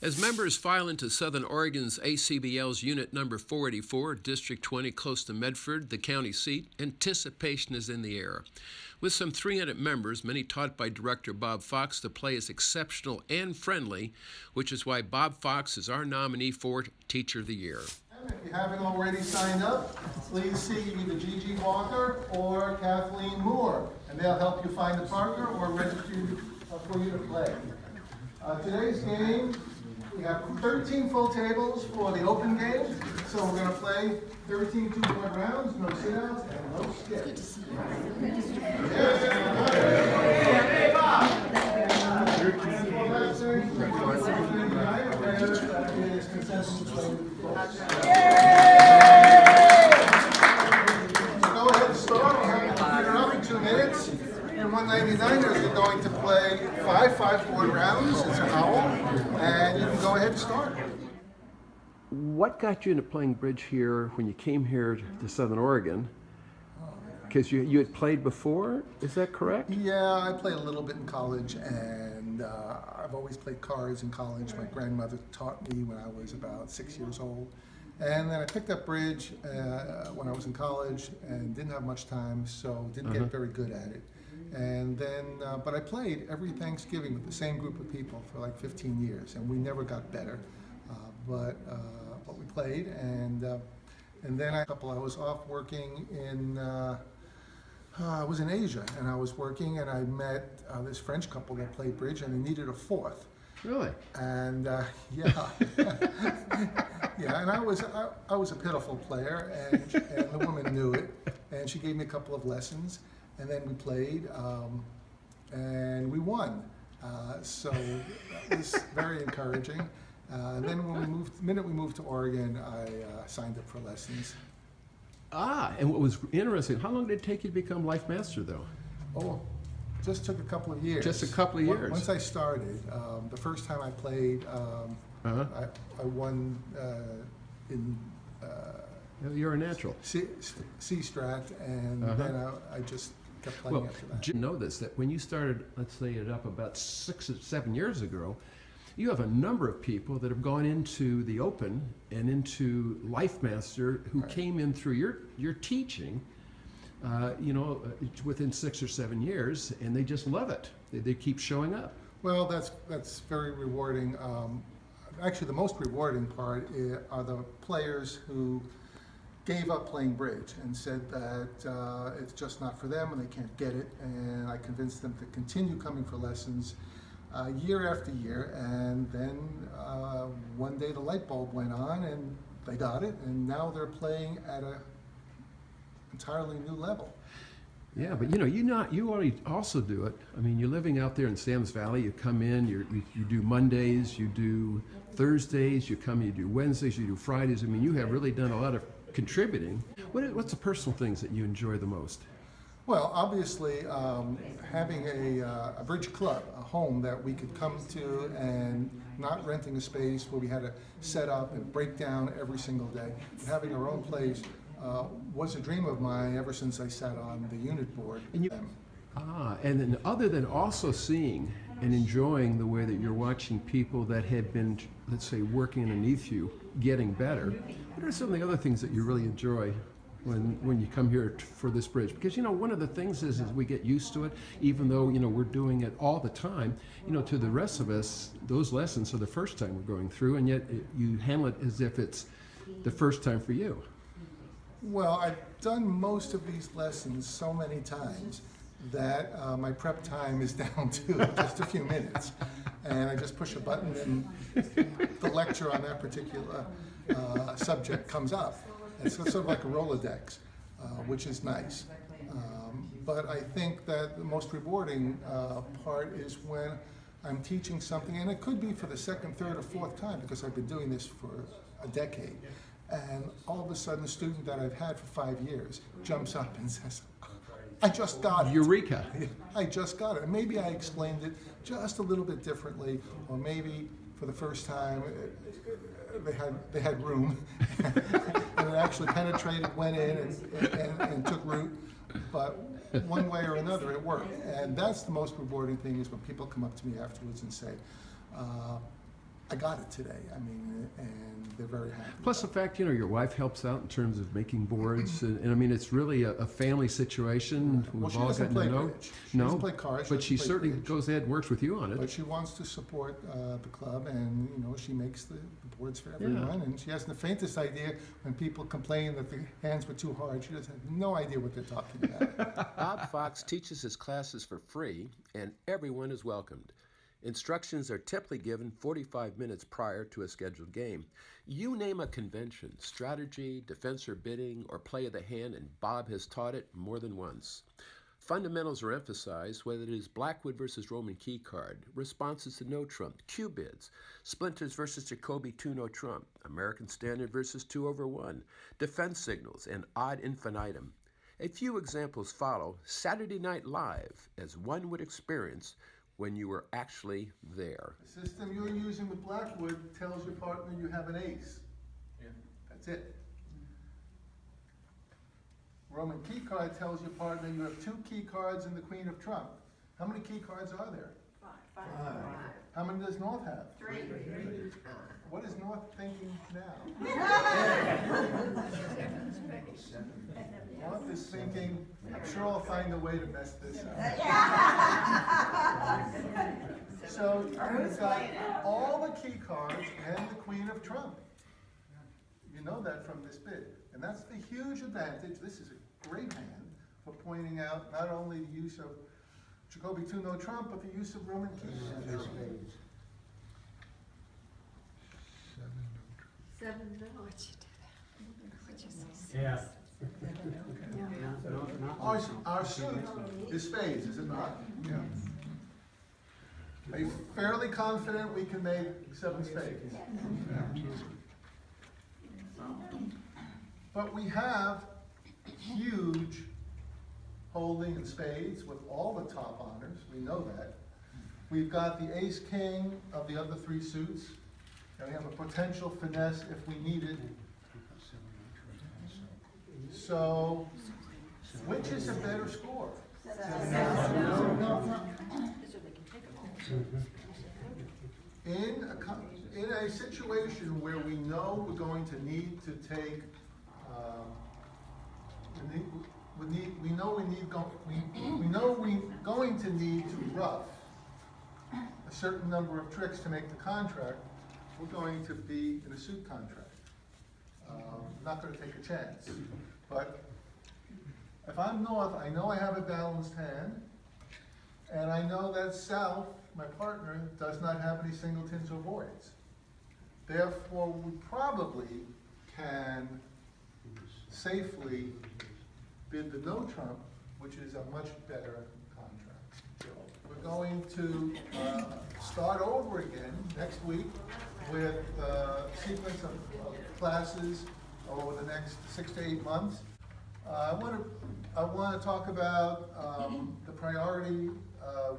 As members file into Southern Oregon's ACBL's Unit Number 484, District 20, close to Medford, the county seat, anticipation is in the air. With some 300 members, many taught by Director Bob Fox, the play is exceptional and friendly, which is why Bob Fox is our nominee for Teacher of the Year. If you haven't already signed up, please see either Gigi Walker or Kathleen Moore, and they'll help you find a partner or register you for you to play. Today's game, we have 13 full tables for the open game, so we're going to play 13 two-point rounds, no sit-outs, and no skips. Good to see Go ahead and start. We have the computer up in 2 minutes. Your 199ers are going to play 5 5-board rounds. It's an owl, and you can go ahead and start. What got you into playing bridge here when you came here to Southern Oregon? Because you had played before, is that correct? Yeah, I played a little bit in college, and I've always played cards in college. My grandmother taught me when I was about 6 years old. And then I picked up bridge when I was in college and didn't have much time, so didn't get very good at it. And then, but I played every Thanksgiving with the same group of people for like 15 years, and we never got better. But we played, and then I was off working in, I was in Asia, and I was working, and I met this French couple that played bridge, and they needed a fourth. Really? And yeah, yeah, and I was a pitiful player, and the woman knew it, and she gave me a couple of lessons, and then we played, and we won. So that was very encouraging. And then when the minute we moved to Oregon, I signed up for lessons. And what was interesting, how long did it take you to become Life Master, though? Oh, just took a couple of years. Just a couple of years? Once I started, the first time I played, I won in... You're a natural. C-Strat, and then I just kept playing after that. You know this, that when you started, let's say it up about 6 or 7 years ago, you have a number of people that have gone into the Open and into Life Master who came in through your teaching, within 6 or 7 years, and they just love it. They keep showing up. Well, that's very rewarding. Actually, the most rewarding part are the players who gave up playing bridge and said that it's just not for them and they can't get it, and I convinced them to continue coming for lessons year after year, and then one day the light bulb went on and they got it, and now they're playing at an entirely new level. Yeah, but you already also do it. I mean, you're living out there in Sam's Valley. You come in, you do Mondays, you do Thursdays, you do Wednesdays, you do Fridays. I mean, you have really done a lot of contributing. What's the personal things that you enjoy the most? Well, obviously, having a bridge club, a home that we could come to, and not renting a space where we had to set up and break down every single day. And having our own place was a dream of mine ever since I sat on the unit board. And then other than also seeing and enjoying the way that you're watching people that have been, let's say, working underneath you, getting better, what are some of the other things that you really enjoy when you come here for this bridge? Because one of the things is we get used to it, even though we're doing it all the time. To the rest of us, those lessons are the first time we're going through, and yet you handle it as if it's the first time for you. Well, I've done most of these lessons so many times that my prep time is down to just a few minutes, and I just push a button and the lecture on that particular subject comes up. It's sort of like a Rolodex, which is nice. But I think that the most rewarding part is when I'm teaching something, and it could be for the second, third, or fourth time, because I've been doing this for a decade. And all of a sudden, a student that I've had for 5 years jumps up and says, I just got it. Eureka. I just got it. And maybe I explained it just a little bit differently, or maybe for the first time, they had room, and it actually penetrated, went in, and took root. But one way or another, it worked. And that's the most rewarding thing, is when people come up to me afterwards and say, I got it today. I mean, and they're very happy. Plus the fact, you know, your wife helps out in terms of making boards, and I mean, it's really a family situation. Well, We've she all doesn't gotten play to know. bridge. She No, doesn't play cards. but she doesn't play certainly bridge. goes ahead and works with you on But it. she wants to support the club, and you know, she makes the boards for everyone. And she hasn't the faintest idea when people complain that the hands were too hard. She doesn't have no idea what they're talking about. Bob Fox teaches his classes for free, and everyone is welcomed. Instructions are typically given 45 minutes prior to a scheduled game. You name a convention, strategy, defense or bidding, or play of the hand, and Bob has taught it more than once. Fundamentals are emphasized, whether it is Blackwood versus Roman key card, responses to no trump, cue bids, splinters versus Jacoby 2 no trump, American standard versus 2/1, defense signals, and odd infinitum. A few examples follow Saturday Night Live, as one would experience when you were actually there. The system you're using with Blackwood tells your partner you have an ace. Yeah. That's it. Roman key card tells your partner you have 2 key cards and the queen of trump. How many key cards are there? 5. How many does North have? 3. What is North thinking now? North is thinking, I'm sure I'll find a way to mess this up. So you've got all the key cards and the queen of trump. You know that from this bid. And that's the huge advantage. This is a great hand for pointing out not only the use of Jacoby 2 no trump, but the use of Roman key cards. 7 no. Yeah. Our suit is spades, is it not? Yeah. Are you fairly confident we can make 7 spades? But we have huge holding in spades with all the top honors, we know that. We've got the ace king of the other 3 suits, and we have a potential finesse if we need it. So, which is a better score? In a situation where we know we're going to need to take, we know we're going to need to rough a certain number of tricks to make the contract. We're going to be in a suit contract. Not going to take a chance. But if I'm North, I know I have a balanced hand, and I know that South, my partner, does not have any singletons or voids. Therefore, we probably can safely bid the no trump, which is a much better contract. We're going to start over again next week with a sequence of classes over the next 6 to 8 months. I want to talk about the priority of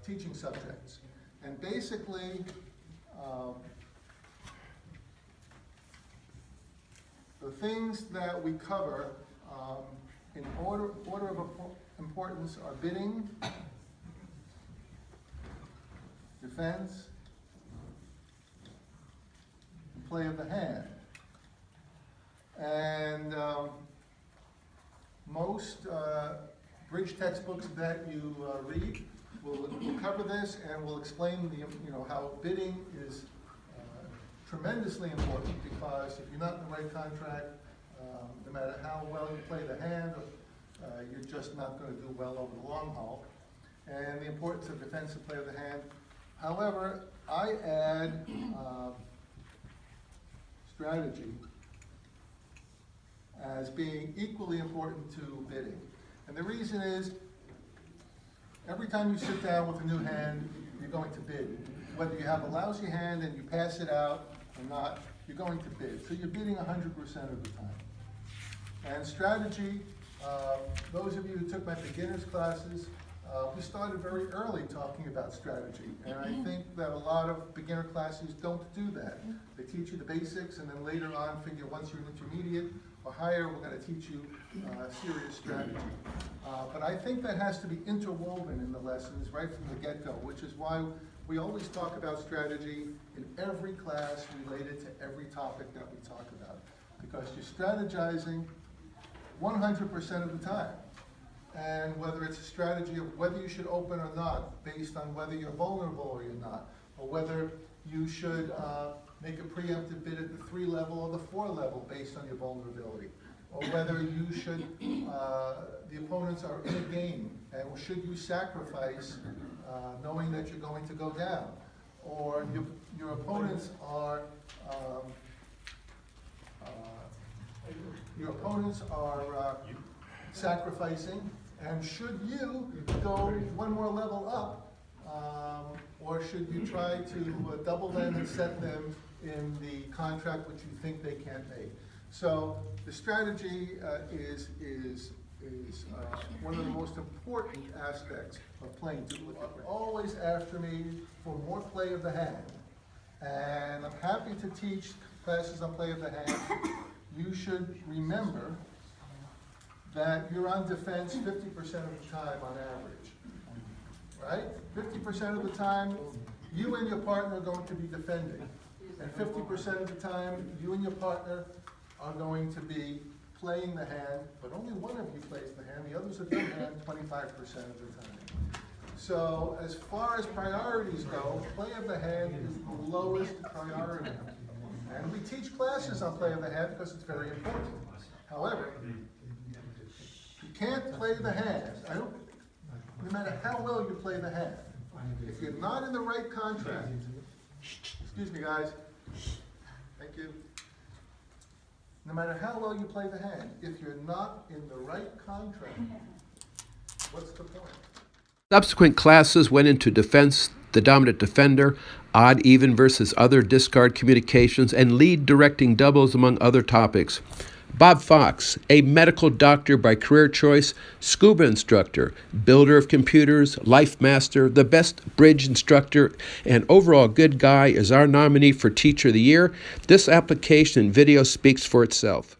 teaching subjects. And basically, the things that we cover in order of importance are bidding, defense, and play of the hand. And most bridge textbooks that you read will cover this and will explain how bidding is tremendously important, because if you're not in the right contract, no matter how well you play the hand, you're just not going to do well over the long haul. And the importance of defense and play of the hand. However, I add strategy as being equally important to bidding. And the reason is, every time you sit down with a new hand, you're going to bid. Whether you have a lousy hand and you pass it out or not, you're going to bid. So you're bidding 100% of the time. And strategy, those of you who took my beginners classes, we started very early talking about strategy. And I think that a lot of beginner classes don't do that. They teach you the basics, and then later on figure once you're an intermediate or higher, we're going to teach you serious strategy. But I think that has to be interwoven in the lessons right from the get-go, which is why We always talk about strategy in every class related to every topic that we talk about, because you're strategizing 100% of the time. And whether it's a strategy of whether you should open or not, based on whether you're vulnerable or you're not, or whether you should make a preemptive bid at the 3 level or the 4 level based on your vulnerability, or whether you should, the opponents are in a game, and should you sacrifice knowing that you're going to go down, or your opponents are sacrificing, and should you go one more level up, or should you try to double them and set them in the contract which you think they can't make? So the strategy is one of the most important aspects of playing. People are always after me for more play of the hand, and I'm happy to teach classes on play of the hand. You should remember that you're on defense 50% of the time on average, right? 50% of the time, you and your partner are going to be defending, and 50% of the time, you and your partner are going to be playing the hand, but only one of you plays the hand, the others are done hand 25% of the time. So as far as priorities go, play of the hand is the lowest priority. And we teach classes on play of the hand because it's very important. However, you can't play the hand, no matter how well you play the hand. If you're not in the right contract, excuse me guys, thank you. No matter how well you play the hand, if you're not in the right contract, what's the point? Subsequent classes went into defense, the dominant defender, odd even versus other discard communications, and lead directing doubles, among other topics. Bob Fox, a medical doctor by career choice, scuba instructor, builder of computers, life master, the best bridge instructor, and overall good guy, is our nominee for Teacher of the Year. This application and video speaks for itself.